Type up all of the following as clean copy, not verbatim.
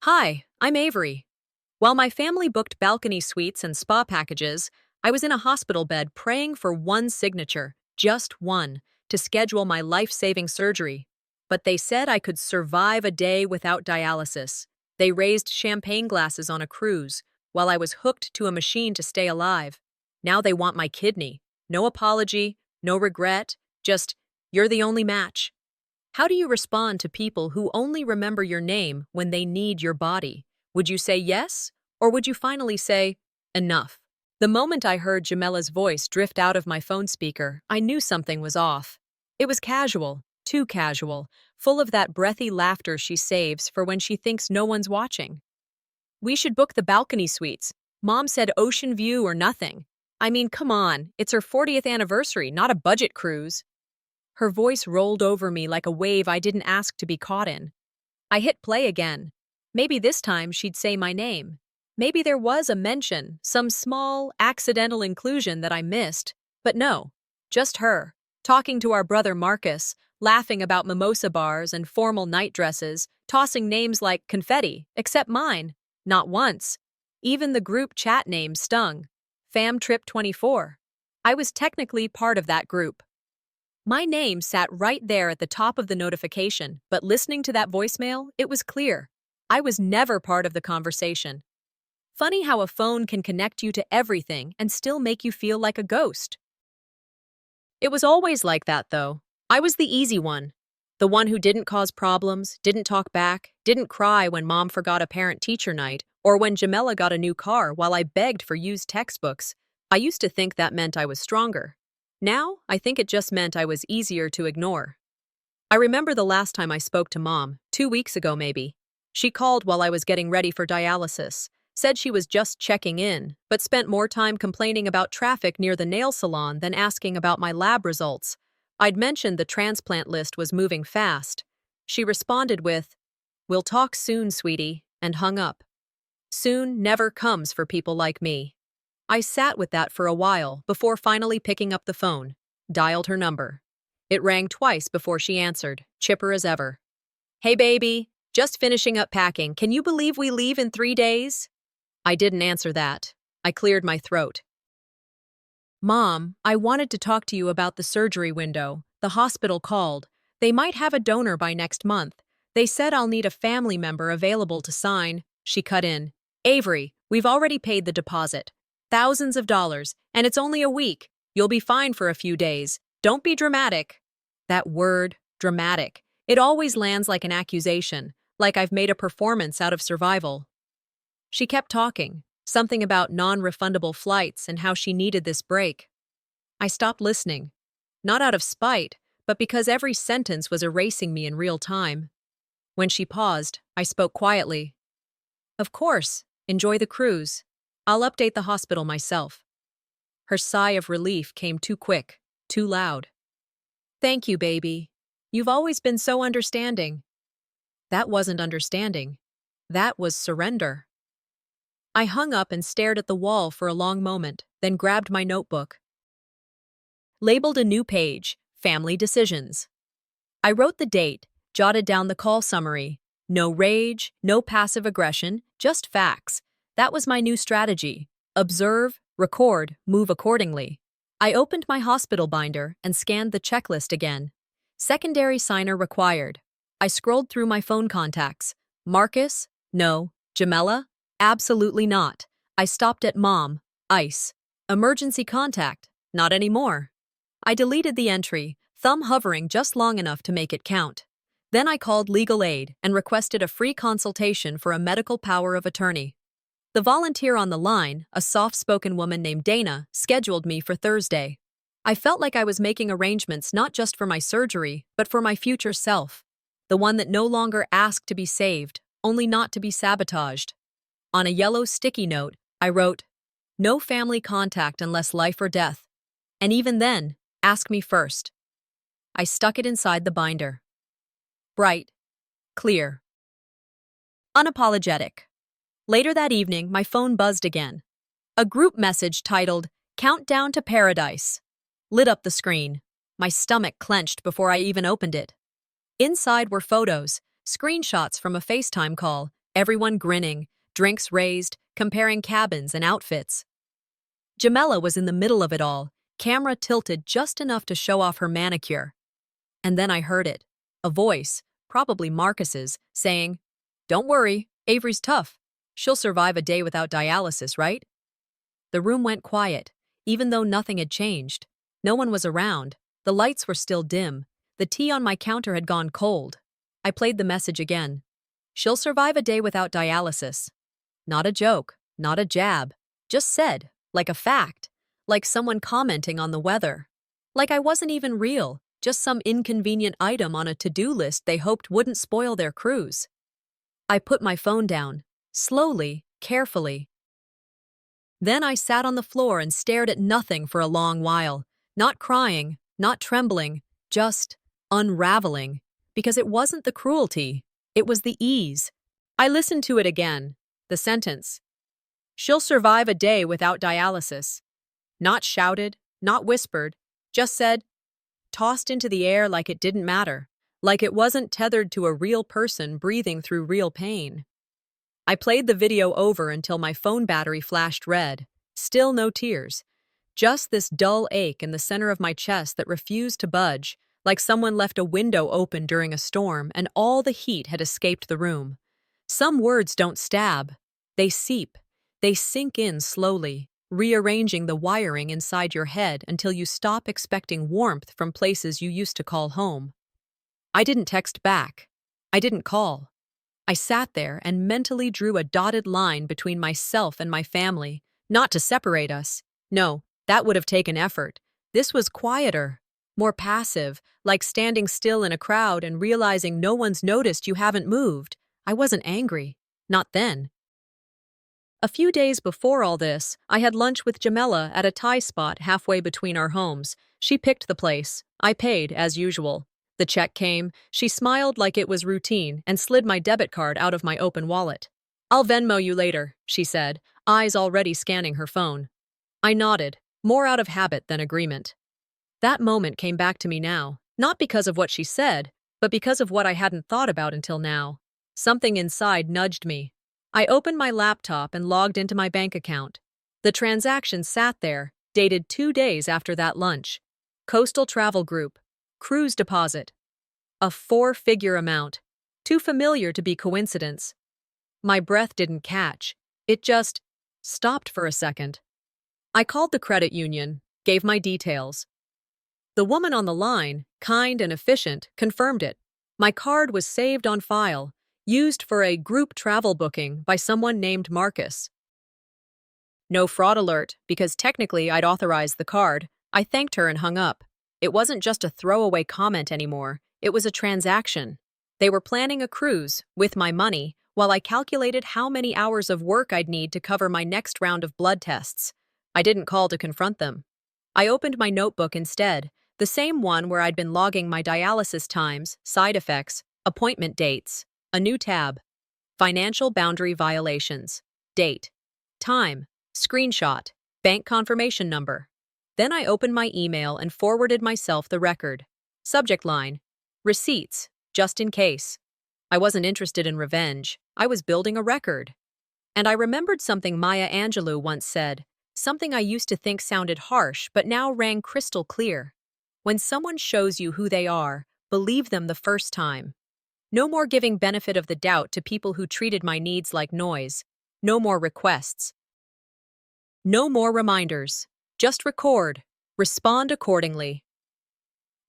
Hi, I'm Avery. While my family booked balcony suites and spa packages, I was in a hospital bed praying for one signature, just one, to schedule my life-saving surgery. But they said I could survive a day without dialysis. They raised champagne glasses on a cruise, while I was hooked to a machine to stay alive. Now they want my kidney. No apology, no regret, just, you're the only match. How do you respond to people who only remember your name when they need your body? Would you say yes, or would you finally say, enough? The moment I heard Jamella's voice drift out of my phone speaker, I knew something was off. It was casual, too casual, full of that breathy laughter she saves for when she thinks no one's watching. We should book the balcony suites. Mom said ocean view or nothing. I mean, come on, it's her 40th anniversary, not a budget cruise. Her voice rolled over me like a wave I didn't ask to be caught in. I hit play again. Maybe this time she'd say my name. Maybe there was a mention, some small, accidental inclusion that I missed. But no, just her, talking to our brother Marcus, laughing about mimosa bars and formal night dresses, tossing names like confetti, except mine. Not once. Even the group chat name stung. Fam Trip 24. I was technically part of that group. My name sat right there at the top of the notification, but listening to that voicemail, it was clear. I was never part of the conversation. Funny how a phone can connect you to everything and still make you feel like a ghost. It was always like that, though. I was the easy one. The one who didn't cause problems, didn't talk back, didn't cry when mom forgot a parent-teacher night, or when Jamela got a new car while I begged for used textbooks. I used to think that meant I was stronger. Now, I think it just meant I was easier to ignore. I remember the last time I spoke to Mom, 2 weeks ago maybe. She called while I was getting ready for dialysis, said she was just checking in, but spent more time complaining about traffic near the nail salon than asking about my lab results. I'd mentioned the transplant list was moving fast. She responded with, "We'll talk soon, sweetie," and hung up. Soon never comes for people like me. I sat with that for a while before finally picking up the phone, dialed her number. It rang twice before she answered, chipper as ever. "Hey baby, just finishing up packing. Can you believe we leave in 3 days?" I didn't answer that. I cleared my throat. "Mom, I wanted to talk to you about the surgery window. The hospital called. They might have a donor by next month. They said I'll need a family member available to sign." She cut in. "Avery, we've already paid the deposit. Thousands of dollars, and it's only a week. You'll be fine for a few days. Don't be dramatic." That word, dramatic, it always lands like an accusation, like I've made a performance out of survival. She kept talking, something about non-refundable flights and how she needed this break. I stopped listening, not out of spite, but because every sentence was erasing me in real time. When she paused, I spoke quietly. "Of course, enjoy the cruise. I'll update the hospital myself." Her sigh of relief came too quick, too loud. "Thank you, baby. You've always been so understanding." That wasn't understanding. That was surrender. I hung up and stared at the wall for a long moment, then grabbed my notebook. Labeled a new page, Family Decisions. I wrote the date, jotted down the call summary. No rage, no passive aggression, just facts. That was my new strategy. Observe, record, move accordingly. I opened my hospital binder and scanned the checklist again. Secondary signer required. I scrolled through my phone contacts. Marcus? No. Jamela? Absolutely not. I stopped at Mom. Ice. Emergency contact? Not anymore. I deleted the entry, thumb hovering just long enough to make it count. Then I called legal aid and requested a free consultation for a medical power of attorney. The volunteer on the line, a soft-spoken woman named Dana, scheduled me for Thursday. I felt like I was making arrangements not just for my surgery, but for my future self. The one that no longer asked to be saved, only not to be sabotaged. On a yellow sticky note, I wrote, "No family contact unless life or death. And even then, ask me first." I stuck it inside the binder. Bright. Clear. Unapologetic. Later that evening, my phone buzzed again. A group message titled, "Countdown to Paradise," lit up the screen. My stomach clenched before I even opened it. Inside were photos, screenshots from a FaceTime call, Everyone grinning, drinks raised, comparing cabins and outfits. Jamela was in the middle of it all, camera tilted just enough to show off her manicure. And then I heard it. A voice, probably Marcus's, saying, "Don't worry, Avery's tough. She'll survive a day without dialysis, right?" The room went quiet, even though nothing had changed. No one was around. The lights were still dim. The tea on my counter had gone cold. I played the message again. "She'll survive a day without dialysis." Not a joke, not a jab. Just said, like a fact. Like someone commenting on the weather. Like I wasn't even real, just some inconvenient item on a to-do list they hoped wouldn't spoil their cruise. I put my phone down, slowly, carefully. Then I sat on the floor and stared at nothing for a long while, not crying, not trembling, just unraveling, because it wasn't the cruelty, it was the ease. I listened to it again, the sentence. "She'll survive a day without dialysis." Not shouted, not whispered, just said, tossed into the air like it didn't matter, like it wasn't tethered to a real person breathing through real pain. I played the video over until my phone battery flashed red. Still no tears. Just this dull ache in the center of my chest that refused to budge, like someone left a window open during a storm and all the heat had escaped the room. Some words don't stab. They seep. They sink in slowly, rearranging the wiring inside your head until you stop expecting warmth from places you used to call home. I didn't text back. I didn't call. I sat there and mentally drew a dotted line between myself and my family, not to separate us. No, that would have taken effort. This was quieter, more passive, like standing still in a crowd and realizing no one's noticed you haven't moved. I wasn't angry. Not then. A few days before all this, I had lunch with Jamela at a Thai spot halfway between our homes. She picked the place. I paid, as usual. The check came, she smiled like it was routine and slid my debit card out of my open wallet. "I'll Venmo you later," she said, eyes already scanning her phone. I nodded, more out of habit than agreement. That moment came back to me now, not because of what she said, but because of what I hadn't thought about until now. Something inside nudged me. I opened my laptop and logged into my bank account. The transaction sat there, dated 2 days after that lunch. Coastal Travel Group. Cruise deposit. A 4-figure amount. Too familiar to be coincidence. My breath didn't catch. It just stopped for a second. I called the credit union, gave my details. The woman on the line, kind and efficient, confirmed it. My card was saved on file, used for a group travel booking by someone named Marcus. No fraud alert, because technically I'd authorized the card. I thanked her and hung up. It wasn't just a throwaway comment anymore, it was a transaction. They were planning a cruise, with my money, while I calculated how many hours of work I'd need to cover my next round of blood tests. I didn't call to confront them. I opened my notebook instead, the same one where I'd been logging my dialysis times, side effects, appointment dates. A new tab. Financial boundary violations. Date. Time. Screenshot. Bank confirmation number. Then I opened my email and forwarded myself the record. Subject line. Receipts, just in case. I wasn't interested in revenge. I was building a record. And I remembered something Maya Angelou once said, something I used to think sounded harsh but now rang crystal clear. When someone shows you who they are, believe them the first time. No more giving benefit of the doubt to people who treated my needs like noise. No more requests. No more reminders. Just record. Respond accordingly.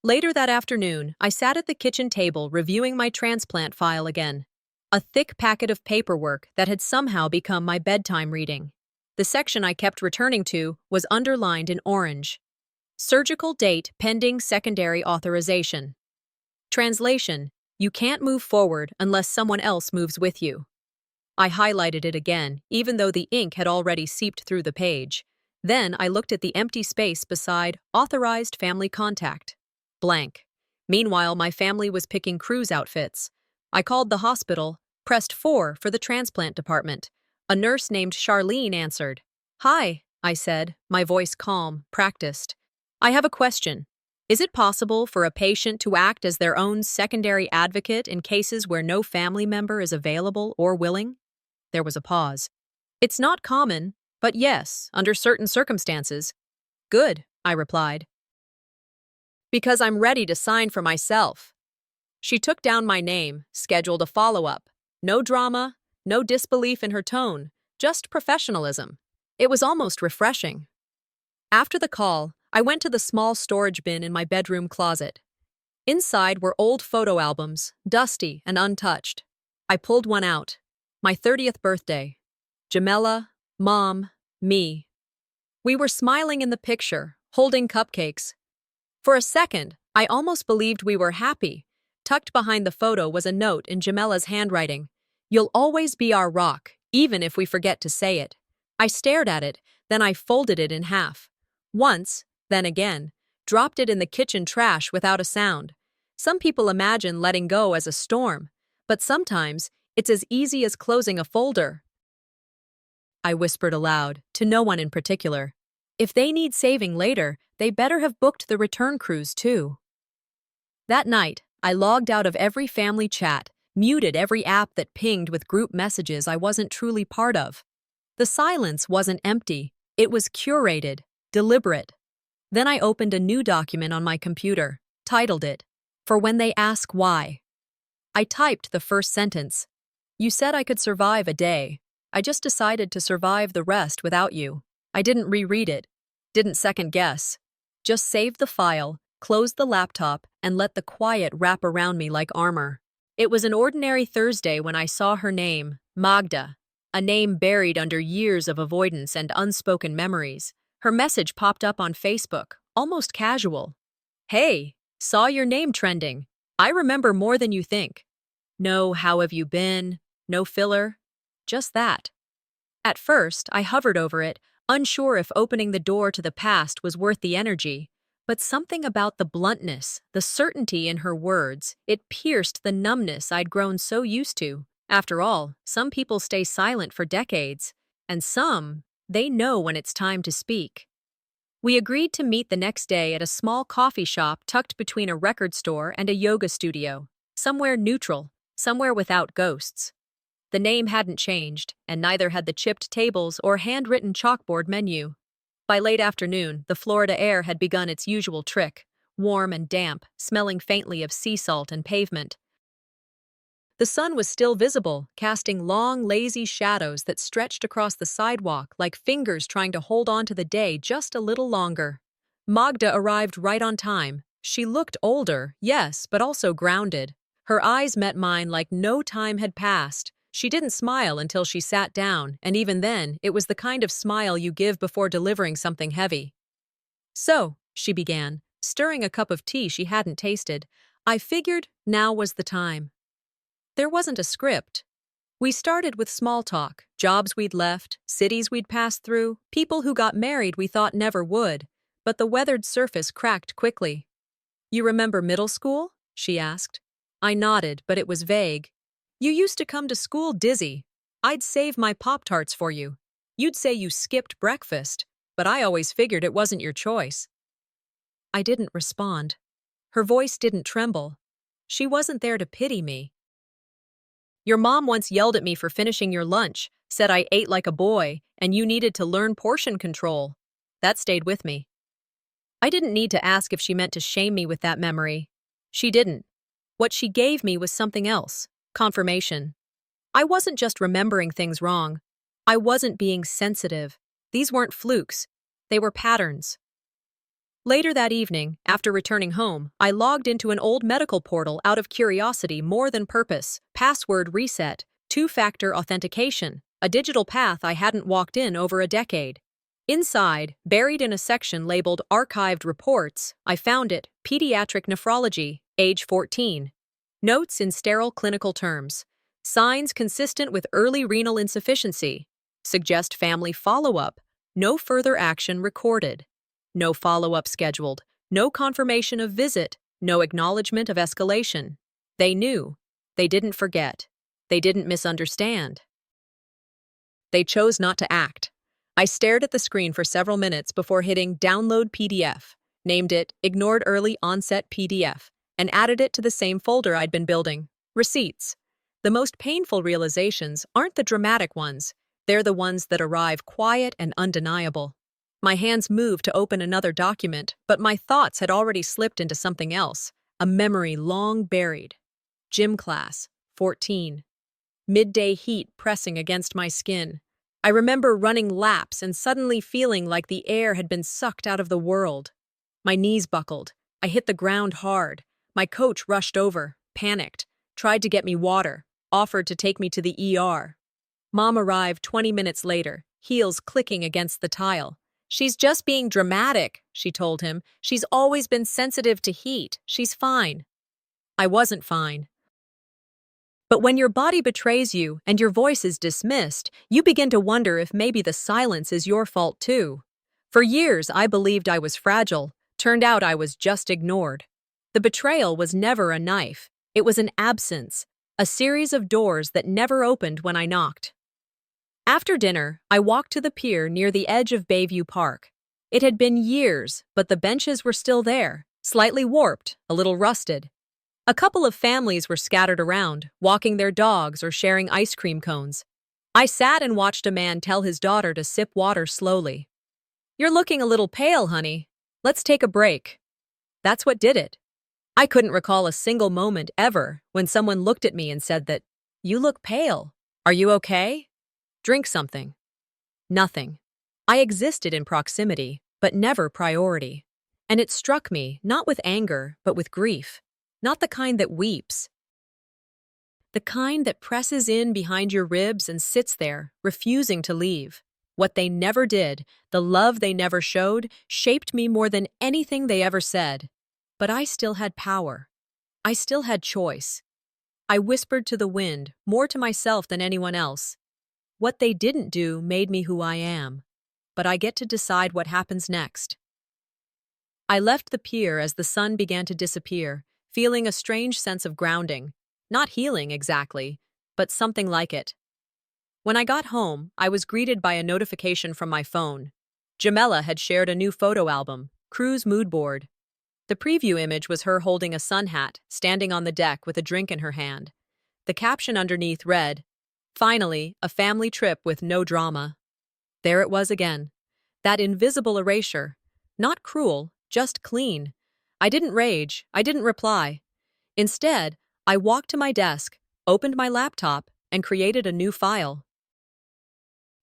Later that afternoon, I sat at the kitchen table reviewing my transplant file again. A thick packet of paperwork that had somehow become my bedtime reading. The section I kept returning to was underlined in orange. Surgical date pending secondary authorization. Translation: you can't move forward unless someone else moves with you. I highlighted it again, even though the ink had already seeped through the page. Then I looked at the empty space beside authorized family contact. Blank. Meanwhile, my family was picking cruise outfits. I called the hospital, pressed 4 for the transplant department. A nurse named Charlene answered. "Hi," I said, my voice calm, practiced. "I have a question. Is it possible for a patient to act as their own secondary advocate in cases where no family member is available or willing? There was a pause. It's not common, but yes, under certain circumstances. Good, I replied. Because I'm ready to sign for myself. She took down my name, scheduled a follow-up. No drama, no disbelief in her tone, just professionalism. It was almost refreshing. After the call, I went to the small storage bin in my bedroom closet. Inside were old photo albums, dusty and untouched. I pulled one out. My 30th birthday. Jamela, Mom, me. We were smiling in the picture, holding cupcakes. For a second, I almost believed we were happy. Tucked behind the photo was a note in Jamela's handwriting. You'll always be our rock, even if we forget to say it. I stared at it, then I folded it in half. Once, then again, dropped it in the kitchen trash without a sound. Some people imagine letting go as a storm, but sometimes it's as easy as closing a folder. I whispered aloud, to no one in particular. If they need saving later, they better have booked the return cruise too. That night, I logged out of every family chat, muted every app that pinged with group messages I wasn't truly part of. The silence wasn't empty, it was curated, deliberate. Then I opened a new document on my computer, titled it, For When They Ask Why. I typed the first sentence. You said I could survive a day. I just decided to survive the rest without you. I didn't reread it, didn't second guess. Just saved the file, closed the laptop, and let the quiet wrap around me like armor. It was an ordinary Thursday when I saw her name, Magda, a name buried under years of avoidance and unspoken memories. Her message popped up on Facebook, almost casual. Hey, saw your name trending. I remember more than you think. No, how have you been? No filler. Just that. At first, I hovered over it, unsure if opening the door to the past was worth the energy. But something about the bluntness, the certainty in her words, it pierced the numbness I'd grown so used to. After all, some people stay silent for decades, and some, they know when it's time to speak. We agreed to meet the next day at a small coffee shop tucked between a record store and a yoga studio. Somewhere neutral, somewhere without ghosts. The name hadn't changed, and neither had the chipped tables or handwritten chalkboard menu. By late afternoon, the Florida air had begun its usual trick, warm and damp, smelling faintly of sea salt and pavement. The sun was still visible, casting long, lazy shadows that stretched across the sidewalk like fingers trying to hold on to the day just a little longer. Magda arrived right on time. She looked older, yes, but also grounded. Her eyes met mine like no time had passed. She didn't smile until she sat down, and even then, it was the kind of smile you give before delivering something heavy. So, she began, stirring a cup of tea she hadn't tasted. I figured now was the time. There wasn't a script. We started with small talk, jobs we'd left, cities we'd passed through, people who got married we thought never would, but the weathered surface cracked quickly. You remember middle school? She asked. I nodded, but it was vague. You used to come to school dizzy. I'd save my Pop-Tarts for you. You'd say you skipped breakfast, but I always figured it wasn't your choice. I didn't respond. Her voice didn't tremble. She wasn't there to pity me. Your mom once yelled at me for finishing your lunch, said I ate like a boy, and you needed to learn portion control. That stayed with me. I didn't need to ask if she meant to shame me with that memory. She didn't. What she gave me was something else. Confirmation. I wasn't just remembering things wrong. I wasn't being sensitive. These weren't flukes. They were patterns. Later that evening, after returning home, I logged into an old medical portal out of curiosity more than purpose. Password reset, two-factor authentication, a digital path I hadn't walked in over a decade. Inside, buried in a section labeled Archived Reports, I found it, Pediatric Nephrology, age 14. Notes in sterile clinical terms. Signs consistent with early renal insufficiency. Suggest family follow-up. No further action recorded. No follow-up scheduled. No confirmation of visit. No acknowledgement of escalation. They knew. They didn't forget. They didn't misunderstand. They chose not to act. I stared at the screen for several minutes before hitting Download PDF. named it Ignored Early Onset PDF, and added it to the same folder I'd been building. Receipts. The most painful realizations aren't the dramatic ones. They're the ones that arrive quiet and undeniable. My hands moved to open another document, but my thoughts had already slipped into something else, a memory long buried. Gym class, 14. Midday heat pressing against my skin. I remember running laps and suddenly feeling like the air had been sucked out of the world. My knees buckled. I hit the ground hard. My coach rushed over, panicked, tried to get me water, offered to take me to the ER. Mom arrived 20 minutes later, heels clicking against the tile. "She's just being dramatic," she told him. "She's always been sensitive to heat. She's fine." I wasn't fine. But when your body betrays you and your voice is dismissed, you begin to wonder if maybe the silence is your fault too. For years, I believed I was fragile. Turned out I was just ignored. The betrayal was never a knife. It was an absence, a series of doors that never opened when I knocked. After dinner, I walked to the pier near the edge of Bayview Park. It had been years, but the benches were still there, slightly warped, a little rusted. A couple of families were scattered around, walking their dogs or sharing ice cream cones. I sat and watched a man tell his daughter to sip water slowly. "You're looking a little pale, honey. Let's take a break." That's what did it. I couldn't recall a single moment ever when someone looked at me and said that, "You look pale. Are you okay? Drink something." Nothing. I existed in proximity, but never priority. And it struck me, not with anger, but with grief. Not the kind that weeps. The kind that presses in behind your ribs and sits there, refusing to leave. What they never did, the love they never showed, shaped me more than anything they ever said. But I still had power. I still had choice. I whispered to the wind, more to myself than anyone else. What they didn't do made me who I am. But I get to decide what happens next. I left the pier as the sun began to disappear, feeling a strange sense of grounding. Not healing exactly, but something like it. When I got home, I was greeted by a notification from my phone. Jamela had shared a new photo album, Cruise Mood Board. The preview image was her holding a sun hat, standing on the deck with a drink in her hand. The caption underneath read, "Finally, a family trip with no drama." There it was again. That invisible erasure. Not cruel, just clean. I didn't rage. I didn't reply. Instead, I walked to my desk, opened my laptop, and created a new file.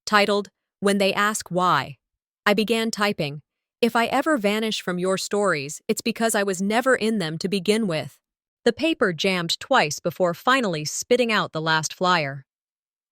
Titled, "When They Ask Why." I began typing, "If I ever vanish from your stories, it's because I was never in them to begin with." The paper jammed twice before finally spitting out the last flyer.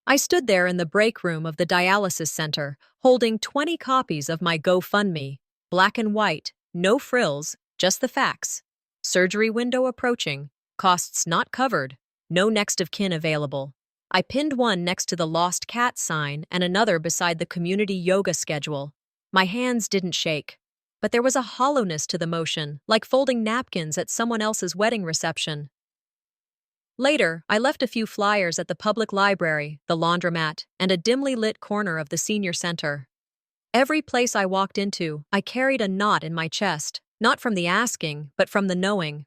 I stood there in the break room of the dialysis center, holding 20 copies of my GoFundMe, black and white, no frills, just the facts. Surgery window approaching, costs not covered, no next of kin available. I pinned one next to the lost cat sign and another beside the community yoga schedule. My hands didn't shake, but there was a hollowness to the motion, like folding napkins at someone else's wedding reception. Later, I left a few flyers at the public library, the laundromat, and a dimly lit corner of the senior center. Every place I walked into, I carried a knot in my chest, not from the asking, but from the knowing.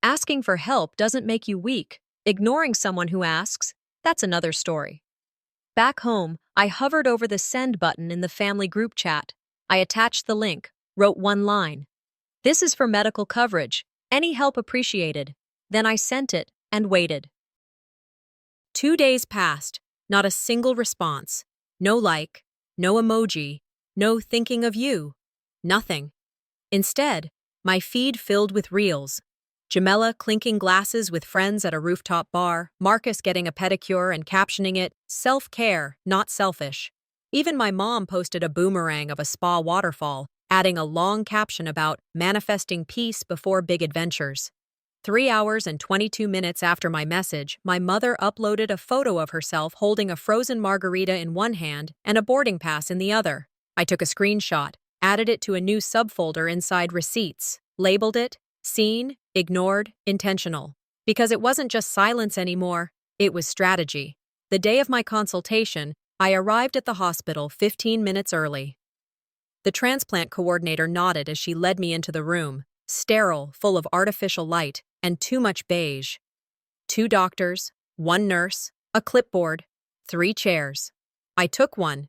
Asking for help doesn't make you weak. Ignoring someone who asks, that's another story. Back home, I hovered over the send button in the family group chat. I attached the link, wrote one line. "This is for medical coverage. Any help appreciated." Then I sent it and waited. 2 days passed, not a single response. No like, no emoji, no thinking of you. Nothing. Instead, my feed filled with reels. Jamela clinking glasses with friends at a rooftop bar, Marcus getting a pedicure and captioning it, "Self-care, not selfish." Even my mom posted a boomerang of a spa waterfall, adding a long caption about manifesting peace before big adventures. 3 hours and 22 minutes after my message, my mother uploaded a photo of herself holding a frozen margarita in one hand and a boarding pass in the other. I took a screenshot, added it to a new subfolder inside receipts, labeled it, seen, ignored, intentional. Because it wasn't just silence anymore, it was strategy. The day of my consultation, I arrived at the hospital 15 minutes early. The transplant coordinator nodded as she led me into the room, sterile, full of artificial light, and too much beige. 2 doctors, 1 nurse, a clipboard, 3 chairs. I took one.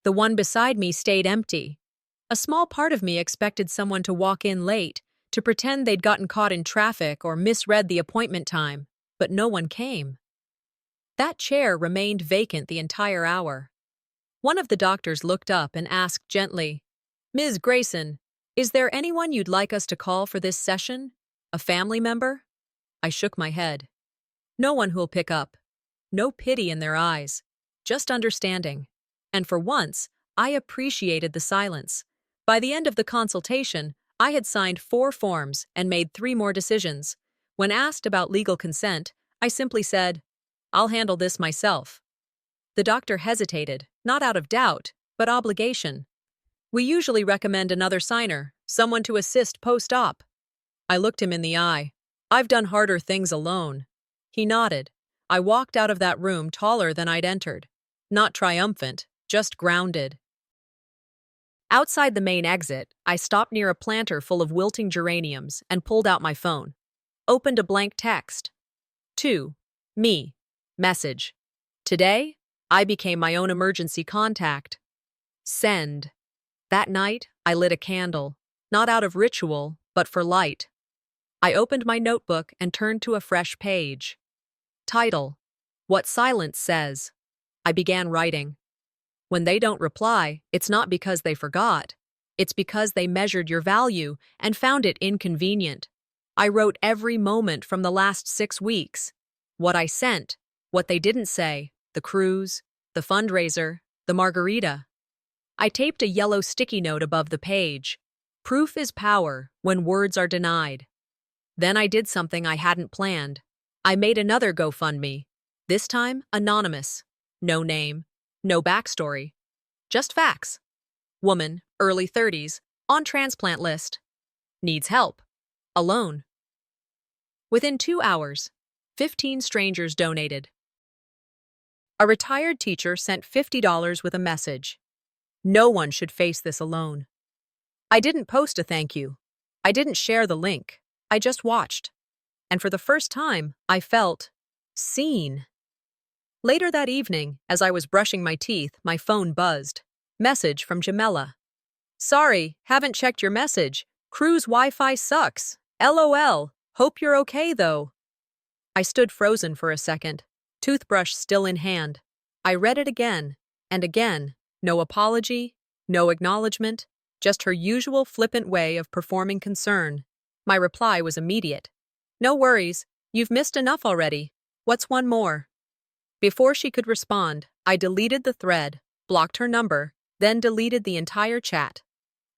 The one beside me stayed empty. A small part of me expected someone to walk in late, to pretend they'd gotten caught in traffic or misread the appointment time, but no one came. That chair remained vacant the entire hour. One of the doctors looked up and asked gently, "Ms. Grayson, is there anyone you'd like us to call for this session? A family member?" I shook my head. No one who'll pick up. No pity in their eyes, just understanding. And for once, I appreciated the silence. By the end of the consultation, I had signed 4 forms and made 3 more decisions. When asked about legal consent, I simply said, "I'll handle this myself." The doctor hesitated, not out of doubt, but obligation. "We usually recommend another signer, someone to assist post-op." I looked him in the eye. "I've done harder things alone." He nodded. I walked out of that room taller than I'd entered. Not triumphant, just grounded. Outside the main exit, I stopped near a planter full of wilting geraniums and pulled out my phone. Opened a blank text. "To me. Message. Today, I became my own emergency contact. Send." That night, I lit a candle, not out of ritual, but for light. I opened my notebook and turned to a fresh page. Title: What Silence Says. I began writing. When they don't reply, it's not because they forgot. It's because they measured your value and found it inconvenient. I wrote every moment from the last 6 weeks. What I sent, what they didn't say, the cruise, the fundraiser, the margarita. I taped a yellow sticky note above the page. Proof is power when words are denied. Then I did something I hadn't planned. I made another GoFundMe. This time, anonymous. No name, no backstory. Just facts. Woman, early 30s, on transplant list. Needs help. Alone. Within 2 hours, 15 strangers donated. A retired teacher sent $50 with a message. No one should face this alone. I didn't post a thank you. I didn't share the link. I just watched. And for the first time, I felt seen. Later that evening, as I was brushing my teeth, my phone buzzed. Message from Jamela. "Sorry, haven't checked your message. Cruise Wi-Fi sucks. LOL. Hope you're okay, though." I stood frozen for a second, toothbrush still in hand. I read it again, and again. No apology, no acknowledgement, just her usual flippant way of performing concern. My reply was immediate. "No worries. You've missed enough already. What's one more?" Before she could respond, I deleted the thread, blocked her number, then deleted the entire chat.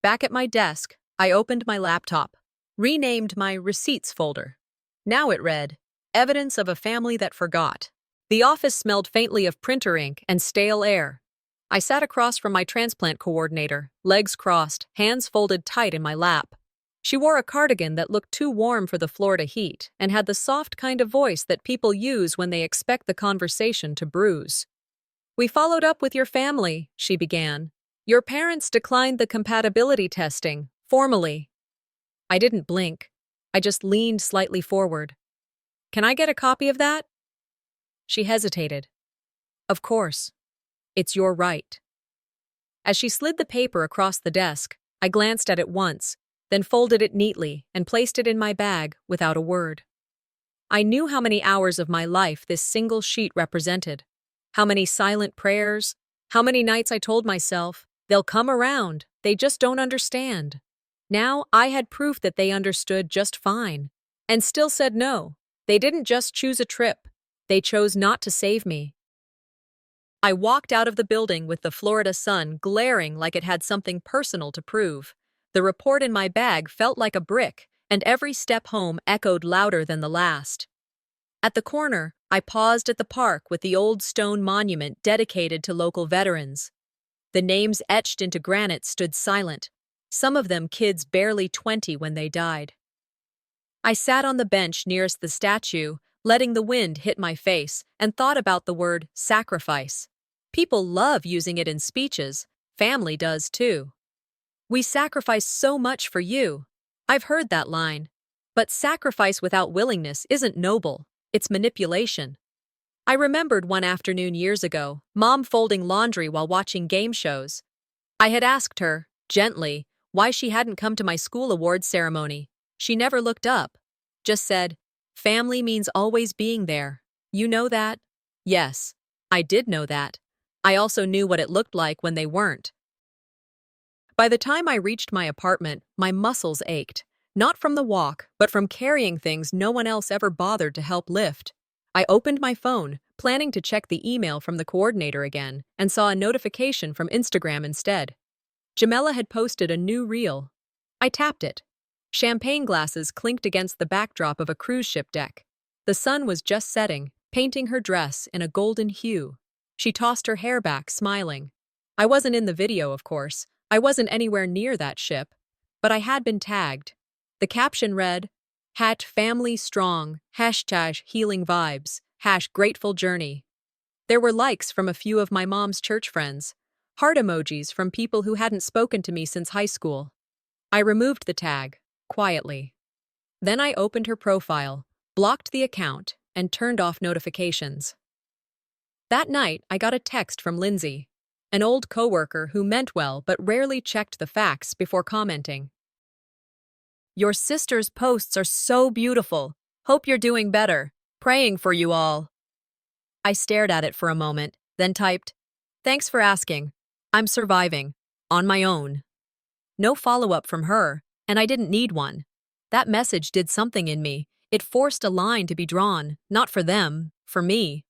Back at my desk, I opened my laptop, renamed my receipts folder. Now it read, "Evidence of a family that forgot." The office smelled faintly of printer ink and stale air. I sat across from my transplant coordinator, legs crossed, hands folded tight in my lap. She wore a cardigan that looked too warm for the Florida heat and had the soft kind of voice that people use when they expect the conversation to bruise. "We followed up with your family," she began. "Your parents declined the compatibility testing, formally." I didn't blink. I just leaned slightly forward. "Can I get a copy of that?" She hesitated. "Of course. It's your right." As she slid the paper across the desk, I glanced at it once, then folded it neatly and placed it in my bag without a word. I knew how many hours of my life this single sheet represented, how many silent prayers, how many nights I told myself, "They'll come around, they just don't understand." Now I had proof that they understood just fine, and still said no. They didn't just choose a trip, they chose not to save me. I walked out of the building with the Florida sun glaring like it had something personal to prove. The report in my bag felt like a brick, and every step home echoed louder than the last. At the corner, I paused at the park with the old stone monument dedicated to local veterans. The names etched into granite stood silent, some of them kids barely 20 when they died. I sat on the bench nearest the statue, letting the wind hit my face, and thought about the word sacrifice. People love using it in speeches, Family does too. We sacrifice so much for you. I've heard that line. But sacrifice without willingness isn't noble, it's manipulation. I remembered one afternoon years ago, Mom folding laundry while watching game shows. I had asked her, gently, why she hadn't come to my school awards ceremony. She never looked up, just said, "Family means always being there. You know that?" Yes, I did know that. I also knew what it looked like when they weren't. By the time I reached my apartment, my muscles ached, not from the walk, but from carrying things no one else ever bothered to help lift. I opened my phone, planning to check the email from the coordinator again, and saw a notification from Instagram instead. Jamela had posted a new reel. I tapped it. Champagne glasses clinked against the backdrop of a cruise ship deck. The sun was just setting, painting her dress in a golden hue. She tossed her hair back, smiling. I wasn't in the video, of course. I wasn't anywhere near that ship, but I had been tagged. The caption read, #family strong, #healing vibes, #grateful journey. There were likes from a few of my mom's church friends, heart emojis from people who hadn't spoken to me since high school. I removed the tag, quietly. Then I opened her profile, blocked the account, and turned off notifications. That night, I got a text from Lindsay, an old coworker who meant well but rarely checked the facts before commenting. "Your sister's posts are so beautiful. Hope you're doing better. Praying for you all." I stared at it for a moment, then typed, "Thanks for asking. I'm surviving. On my own." No follow-up from her, and I didn't need one. That message did something in me. It forced a line to be drawn, not for them, for me.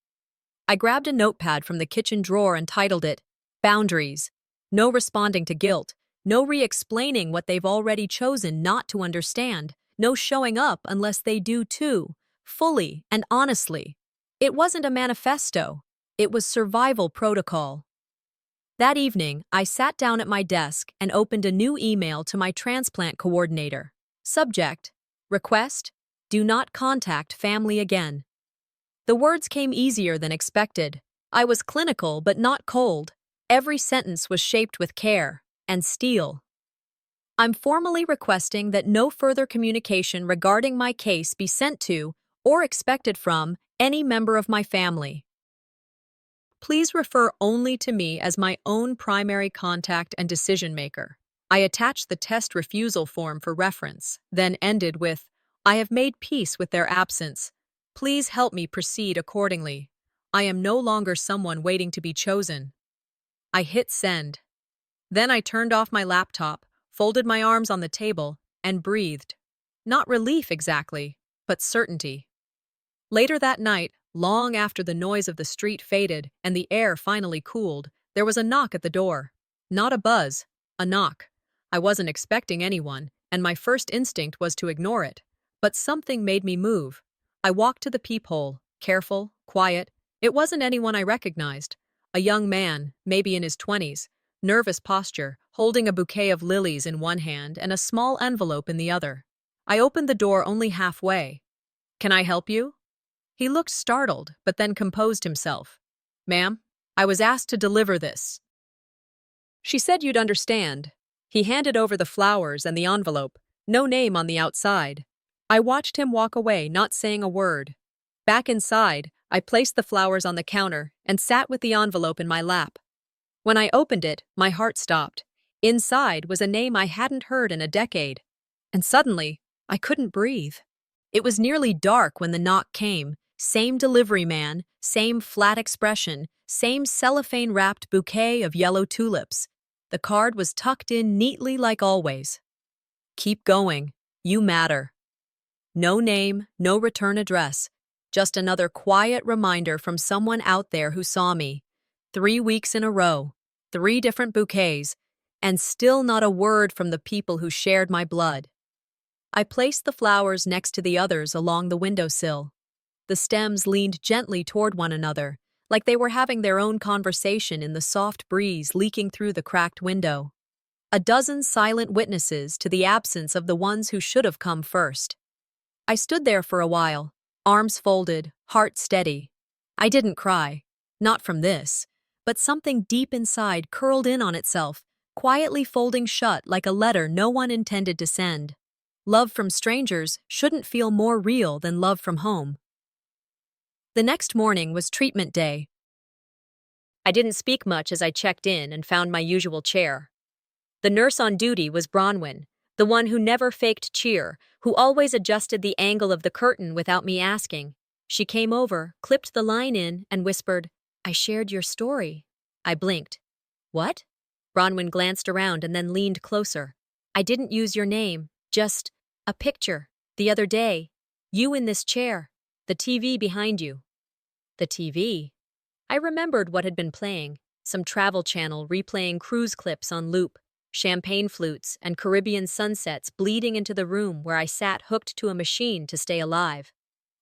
I grabbed a notepad from the kitchen drawer and titled it, "Boundaries." No responding to guilt, no re-explaining what they've already chosen not to understand, no showing up unless they do too, fully and honestly. It wasn't a manifesto. It was survival protocol. That evening, I sat down at my desk and opened a new email to my transplant coordinator. Subject, request, do not contact family again. The words came easier than expected. I was clinical but not cold. Every sentence was shaped with care and steel. I'm formally requesting that no further communication regarding my case be sent to or expected from any member of my family. Please refer only to me as my own primary contact and decision maker. I attached the test refusal form for reference, then ended with, "I have made peace with their absence. Please help me proceed accordingly. I am no longer someone waiting to be chosen." I hit send. Then I turned off my laptop, folded my arms on the table, and breathed. Not relief exactly, but certainty. Later that night, long after the noise of the street faded and the air finally cooled, there was a knock at the door. Not a buzz, a knock. I wasn't expecting anyone, and my first instinct was to ignore it. But something made me move. I walked to the peephole, careful, quiet. It wasn't anyone I recognized. A young man, maybe in his 20s, nervous posture, holding a bouquet of lilies in one hand and a small envelope in the other. I opened the door only halfway. "Can I help you?" He looked startled, but then composed himself. "Ma'am, I was asked to deliver this." "She said you'd understand." He handed over the flowers and the envelope, no name on the outside. I watched him walk away, not saying a word. Back inside, I placed the flowers on the counter and sat with the envelope in my lap. When I opened it, my heart stopped. Inside was a name I hadn't heard in a decade. And suddenly, I couldn't breathe. It was nearly dark when the knock came. Same delivery man, same flat expression, same cellophane-wrapped bouquet of yellow tulips. The card was tucked in neatly like always. "Keep going. You matter." No name, no return address. Just another quiet reminder from someone out there who saw me. 3 weeks in a row, 3 different bouquets, and still not a word from the people who shared my blood. I placed the flowers next to the others along the windowsill. The stems leaned gently toward one another, like they were having their own conversation in the soft breeze leaking through the cracked window. A dozen silent witnesses to the absence of the ones who should have come first. I stood there for a while, arms folded, heart steady. I didn't cry. Not from this. but something deep inside curled in on itself, quietly folding shut like a letter no one intended to send. Love from strangers shouldn't feel more real than love from home. The next morning was treatment day. I didn't speak much as I checked in and found my usual chair. The nurse on duty was Bronwyn, the one who never faked cheer, who always adjusted the angle of the curtain without me asking. She came over, clipped the line in, and whispered, "I shared your story." I blinked. "What?" Bronwyn glanced around and then leaned closer. "I didn't use your name, just a picture. The other day, you in this chair, the TV behind you." The TV? I remembered what had been playing, some travel channel replaying cruise clips on loop, champagne flutes and Caribbean sunsets bleeding into the room where I sat hooked to a machine to stay alive.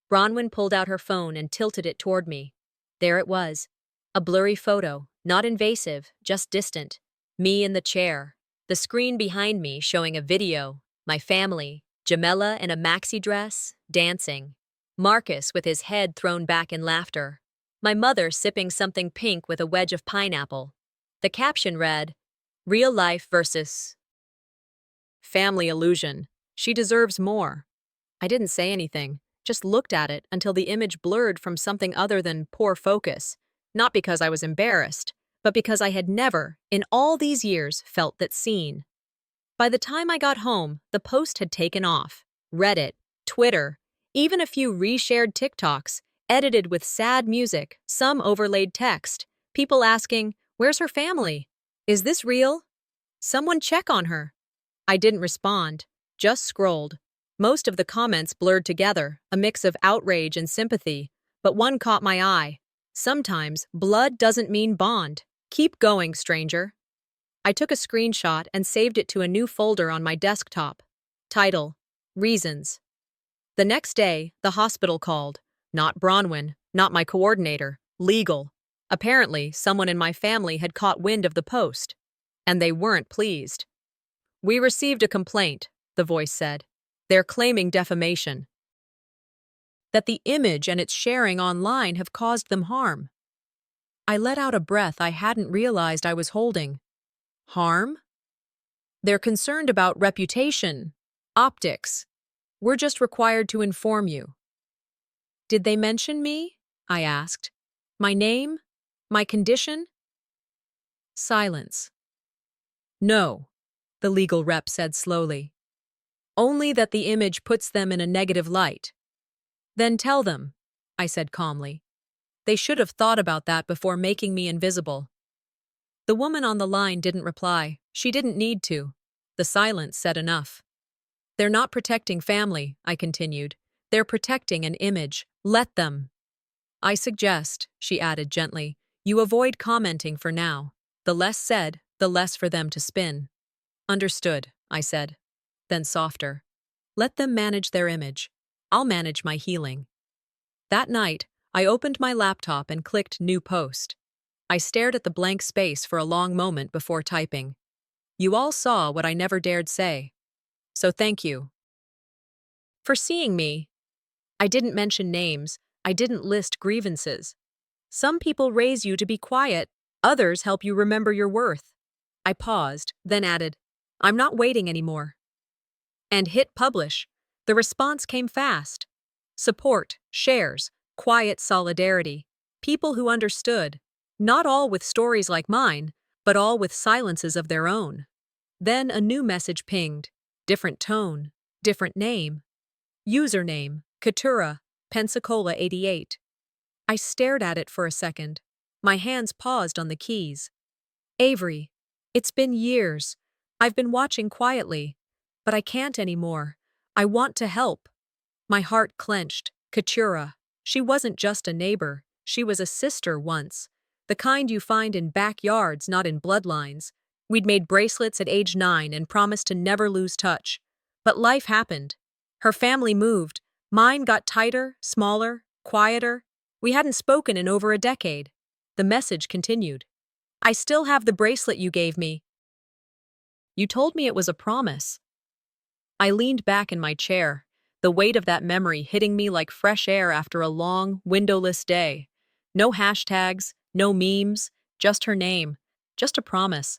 Bronwyn pulled out her phone and tilted it toward me. There it was, a blurry photo, not invasive, just distant. Me in the chair, the screen behind me showing a video, my family, Jamela in a maxi dress, dancing, Marcus with his head thrown back in laughter, my mother sipping something pink with a wedge of pineapple. The caption read, "Real life versus family illusion. She deserves more." I didn't say anything, just looked at it until the image blurred from something other than poor focus, not because I was embarrassed, but because I had never, in all these years, felt that seen. By the time I got home, the post had taken off. Reddit, Twitter, even a few reshared TikToks, edited with sad music, some overlaid text, people asking, "Where's her family? Is this real? Someone check on her." I didn't respond, just scrolled. Most of the comments blurred together, a mix of outrage and sympathy, but one caught my eye. "Sometimes, blood doesn't mean bond. Keep going, stranger." I took a screenshot and saved it to a new folder on my desktop. Title: Reasons. The next day, the hospital called. Not Bronwyn, not my coordinator, legal. Apparently, someone in my family had caught wind of the post, and they weren't pleased. "We received a complaint," the voice said. "They're claiming defamation. That the image and its sharing online have caused them harm." I let out a breath I hadn't realized I was holding. Harm? "They're concerned about reputation, optics. We're just required to inform you." "Did they mention me?" I asked. "My name? My condition?" Silence. "No," the legal rep said slowly. "Only that the image puts them in a negative light." "Then tell them," I said calmly. "They should have thought about that before making me invisible." The woman on the line didn't reply. She didn't need to. The silence said enough. "They're not protecting family," I continued. "They're protecting an image. Let them." "I suggest," she added gently, "you avoid commenting for now. The less said, the less for them to spin." "Understood," I said. Then softer. "Let them manage their image. I'll manage my healing." That night, I opened my laptop and clicked New Post. I stared at the blank space for a long moment before typing. "You all saw what I never dared say. So thank you for seeing me." I didn't mention names. I didn't list grievances. Some people raise you to be quiet. Others help you remember your worth. I paused, then added, "I'm not waiting anymore." And hit publish. The response came fast. Support, shares, quiet solidarity. People who understood. Not all with stories like mine, but all with silences of their own. Then a new message pinged. Different tone, different name. Username, Katura, Pensacola 88. I stared at it for a second. My hands paused on the keys. "Avery, it's been years. I've been watching quietly, but I can't anymore. I want to help." My heart clenched. Katura. She wasn't just a neighbor. She was a sister once. The kind you find in backyards, not in bloodlines. We'd made bracelets at age 9 and promised to never lose touch. But life happened. Her family moved. Mine got tighter, smaller, quieter. We hadn't spoken in over a decade. The message continued. "I still have the bracelet you gave me. You told me it was a promise." I leaned back in my chair, the weight of that memory hitting me like fresh air after a long, windowless day. No hashtags, no memes, Just her name. Just a promise.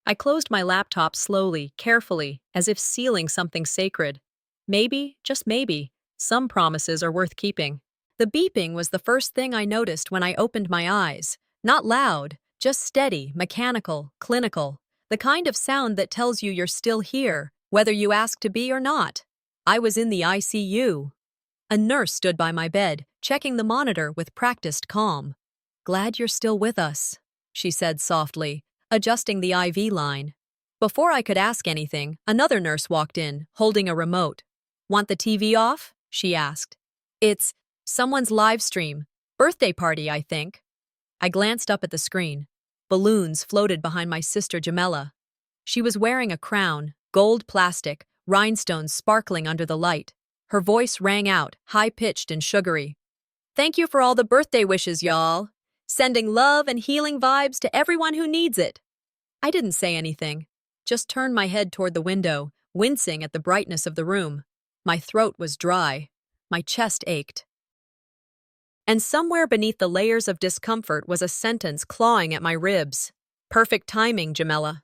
I closed my laptop slowly, carefully, as if sealing something sacred. Maybe, just maybe, some promises are worth keeping. The beeping was the first thing I noticed when I opened my eyes. Not loud, just steady, mechanical, clinical. The kind of sound that tells you you're still here, whether you ask to be or not. I was in the ICU. A nurse stood by my bed, checking the monitor with practiced calm. "Glad you're still with us," she said softly, adjusting the IV line. Before I could ask anything, another nurse walked in, holding a remote. "Want the TV off?" she asked. "It's someone's live stream. Birthday party, I think." I glanced up at the screen. Balloons floated behind my sister Jamela. She was wearing a crown, gold plastic, rhinestones sparkling under the light. Her voice rang out, high-pitched and sugary. "Thank you for all the birthday wishes, y'all. Sending love and healing vibes to everyone who needs it." I didn't say anything, just turned my head toward the window, wincing at the brightness of the room. My throat was dry. My chest ached. And somewhere beneath the layers of discomfort was a sentence clawing at my ribs. "Perfect timing, Jamela."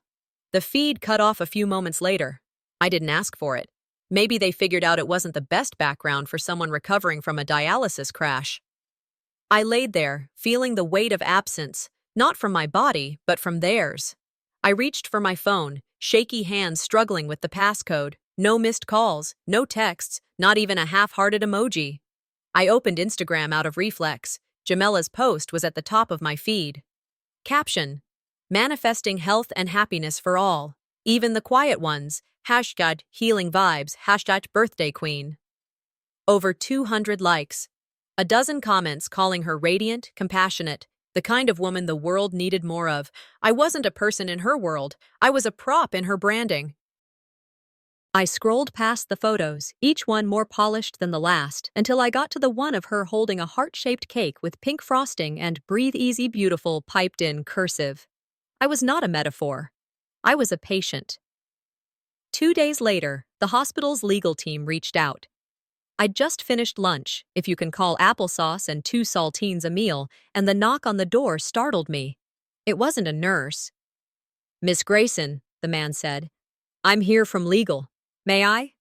The feed cut off a few moments later. I didn't ask for it. Maybe they figured out it wasn't the best background for someone recovering from a dialysis crash. I laid there, feeling the weight of absence, not from my body, but from theirs. I reached for my phone, shaky hands struggling with the passcode. No missed calls, no texts, not even a half-hearted emoji. I opened Instagram out of reflex. Jamela's post was at the top of my feed. Caption: "Manifesting health and happiness for all, even the quiet ones. Hashtag healing vibes. Hashtag birthday queen." Over 200 likes. A dozen comments calling her radiant, compassionate, the kind of woman the world needed more of. I wasn't a person in her world. I was a prop in her branding. I scrolled past the photos, each one more polished than the last, until I got to the one of her holding a heart-shaped cake with pink frosting and "Breathe Easy Beautiful" piped in cursive. I was not a metaphor. I was a patient. 2 days later, the hospital's legal team reached out. I'd just finished lunch, if you can call applesauce and 2 saltines a meal, and the knock on the door startled me. It wasn't a nurse. "Miss Grayson," the man said, "I'm here from legal. May I?"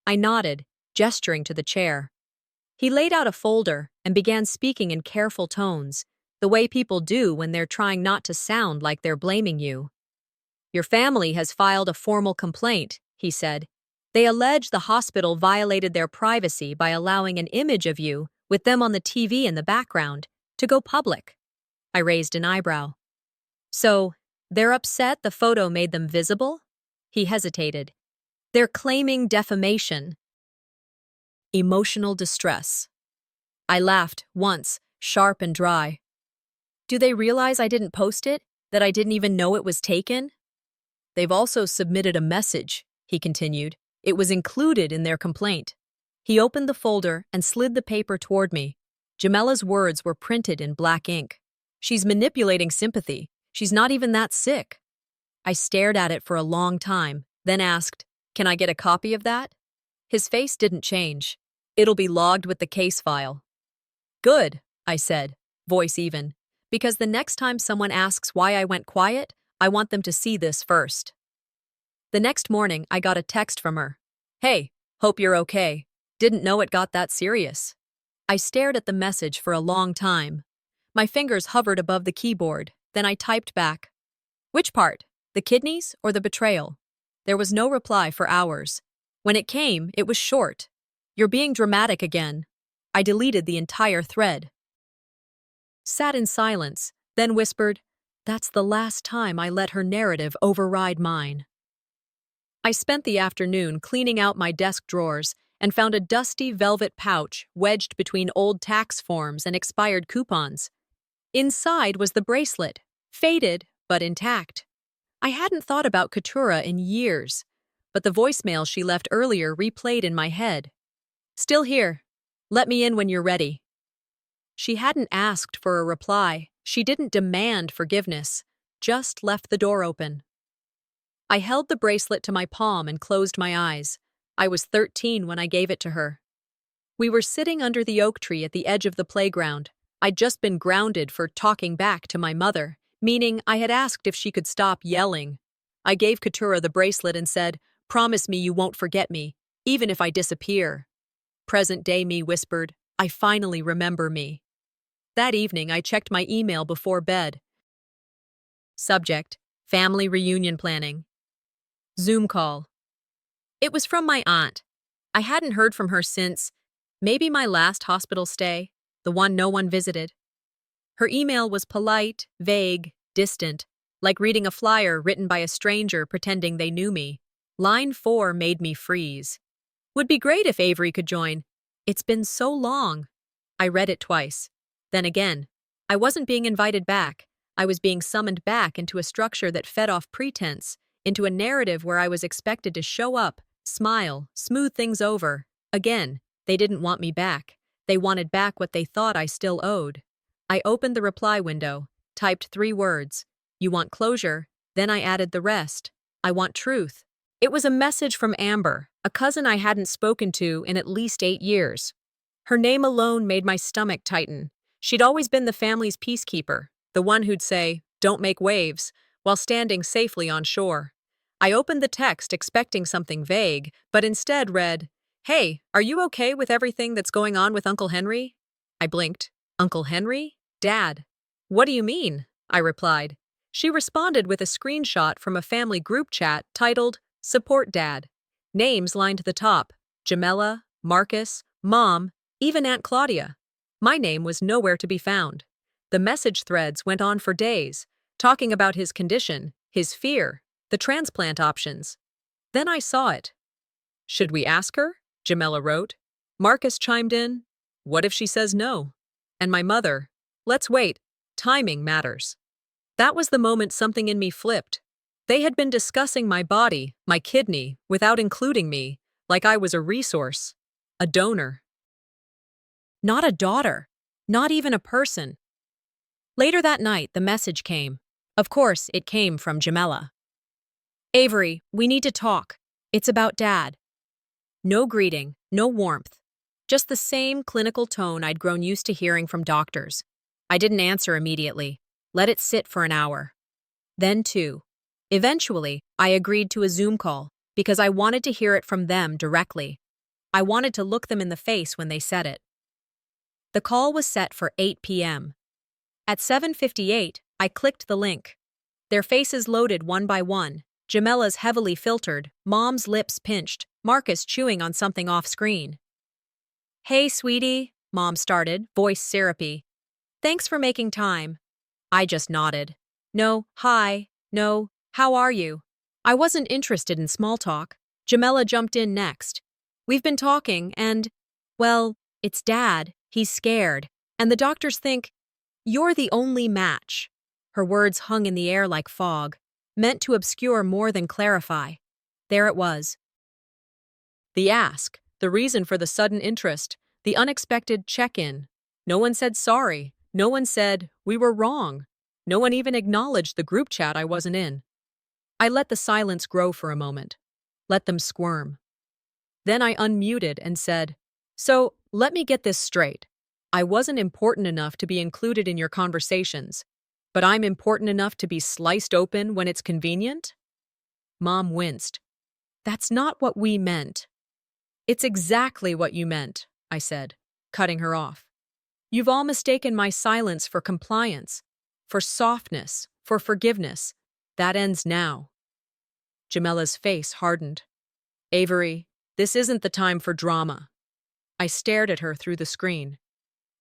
I nodded, gesturing to the chair. He laid out a folder and began speaking in careful tones, the way people do when they're trying not to sound like they're blaming you. "Your family has filed a formal complaint," he said. "They allege the hospital violated their privacy by allowing an image of you, with them on the TV in the background, to go public." I raised an eyebrow. "So, they're upset the photo made them visible?" He hesitated. "They're claiming defamation." Emotional distress. I laughed, once, sharp and dry. "Do they realize I didn't post it? That I didn't even know it was taken?" "They've also submitted a message," he continued. "It was included in their complaint." He opened the folder and slid the paper toward me. Jamela's words were printed in black ink. "She's manipulating sympathy. She's not even that sick." I stared at it for a long time, then asked, "Can I get a copy of that?" His face didn't change. "It'll be logged with the case file." "Good," I said, voice even, "because the next time someone asks why I went quiet, I want them to see this first." The next morning, I got a text from her. "Hey, hope you're okay. Didn't know it got that serious." I stared at the message for a long time. My fingers hovered above the keyboard, then I typed back. "Which part? The kidneys or the betrayal?" There was no reply for hours. When it came, it was short. "You're being dramatic again." I deleted the entire thread. Sat in silence, then whispered, "That's the last time I let her narrative override mine." I spent the afternoon cleaning out my desk drawers and found a dusty velvet pouch wedged between old tax forms and expired coupons. Inside was the bracelet, faded but intact. I hadn't thought about Katura in years, but the voicemail she left earlier replayed in my head. "Still here. Let me in when you're ready." She hadn't asked for a reply. She didn't demand forgiveness, just left the door open. I held the bracelet to my palm and closed my eyes. I was 13 when I gave it to her. We were sitting under the oak tree at the edge of the playground. I'd just been grounded for talking back to my mother. meaning I had asked if she could stop yelling. I gave Katura the bracelet and said, "Promise me you won't forget me, even if I disappear." Present-day me whispered, "I finally remember me." That evening, I checked my email before bed. Subject: Family reunion planning. Zoom call. It was from my aunt. I hadn't heard from her since, maybe my last hospital stay, the one no one visited. Her email was polite, vague, distant, like reading a flyer written by a stranger pretending they knew me. Line 4 made me freeze. "Would be great if Avery could join. It's been so long." I read it twice. Then again. I wasn't being invited back. I was being summoned back into a structure that fed off pretense, into a narrative where I was expected to show up, smile, smooth things over. Again, they didn't want me back. They wanted back what they thought I still owed. I opened the reply window, typed 3 words. "You want closure?" Then I added the rest. "I want truth." It was a message from Amber, a cousin I hadn't spoken to in at least 8 years. Her name alone made my stomach tighten. She'd always been the family's peacekeeper, the one who'd say, "Don't make waves," while standing safely on shore. I opened the text expecting something vague, but instead read, "Hey, are you okay with everything that's going on with Uncle Henry?" I blinked. "Uncle Henry? Dad." "What do you mean?" I replied. She responded with a screenshot from a family group chat titled, "Support Dad." Names lined the top: Jamela, Marcus, Mom, even Aunt Claudia. My name was nowhere to be found. The message threads went on for days, talking about his condition, his fear, the transplant options. Then I saw it. "Should we ask her?" Jamela wrote. Marcus chimed in, "What if she says no?" And my mother, "Let's wait. Timing matters." That was the moment something in me flipped. They had been discussing my body, my kidney, without including me, like I was a resource, a donor. Not a daughter, not even a person. Later that night, the message came. Of course, it came from Jamela. "Avery, we need to talk. It's about Dad." No greeting, no warmth. Just the same clinical tone I'd grown used to hearing from doctors. I didn't answer immediately. Let it sit for an hour. Then 2. Eventually, I agreed to a Zoom call because I wanted to hear it from them directly. I wanted to look them in the face when they said it. The call was set for 8 p.m. At 7:58, I clicked the link. Their faces loaded one by one. Jamela's heavily filtered, Mom's lips pinched, Marcus chewing on something off-screen. "Hey, sweetie," Mom started, voice syrupy. "Thanks for making time." I just nodded. "No, hi, no, how are you?" I wasn't interested in small talk. Jamela jumped in next. "We've been talking and, well, it's Dad. He's scared. And the doctors think, you're the only match." Her words hung in the air like fog, meant to obscure more than clarify. There it was. The ask, the reason for the sudden interest, the unexpected check-in. No one said sorry. No one said, "We were wrong." No one even acknowledged the group chat I wasn't in. I let the silence grow for a moment. Let them squirm. Then I unmuted and said, "So, let me get this straight. I wasn't important enough to be included in your conversations, but I'm important enough to be sliced open when it's convenient?" Mom winced. "That's not what we meant." "It's exactly what you meant," I said, cutting her off. "You've all mistaken my silence for compliance, for softness, for forgiveness. That ends now." Jamela's face hardened. "Avery, this isn't the time for drama." I stared at her through the screen.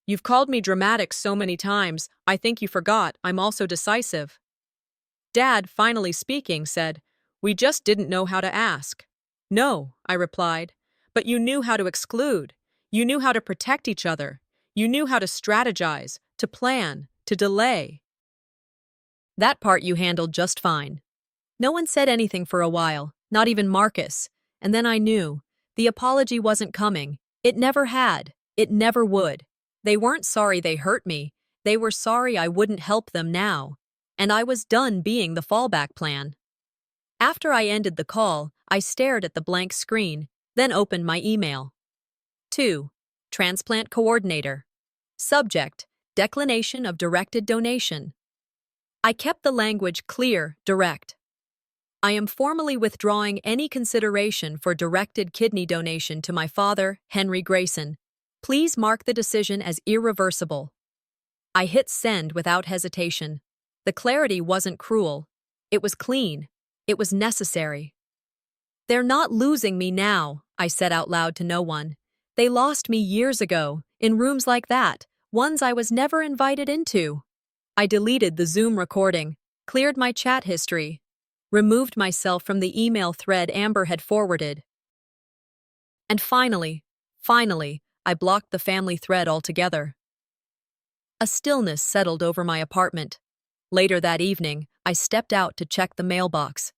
"You've called me dramatic so many times, I think you forgot I'm also decisive." Dad, finally speaking, said, "We just didn't know how to ask." "No," I replied, "but you knew how to exclude. You knew how to protect each other. You knew how to strategize, to plan, to delay." That part you handled just fine. No one said anything for a while, not even Marcus, and then I knew. The apology wasn't coming. It never had. It never would. They weren't sorry they hurt me. They were sorry I wouldn't help them now. And I was done being the fallback plan. After I ended the call, I stared at the blank screen, then opened my email. 2. Transplant Coordinator. Subject: Declination of Directed Donation. I kept the language clear, direct. I am formally withdrawing any consideration for directed kidney donation to my father, Henry Grayson. Please mark the decision as irreversible. I hit send without hesitation. The clarity wasn't cruel. It was clean. It was necessary. They're not losing me now, I said out loud to no one. They lost me years ago, in rooms like that, ones I was never invited into. I deleted the Zoom recording, cleared my chat history, removed myself from the email thread Amber had forwarded. And finally, I blocked the family thread altogether. A stillness settled over my apartment. Later that evening, I stepped out to check the mailbox.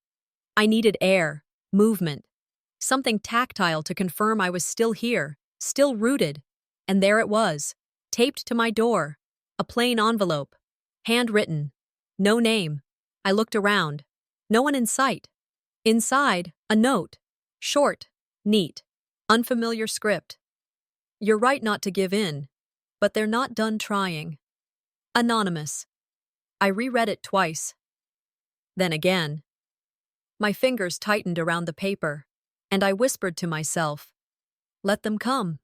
I needed air, movement, something tactile to confirm I was still here, still rooted. And there it was, taped to my door, a plain envelope, handwritten, no name. I looked around. No one in sight. Inside, a note. Short, neat, unfamiliar script. You're right not to give in, but they're not done trying. Anonymous. I reread it twice. Then again. My fingers tightened around the paper, and I whispered to myself, let them come.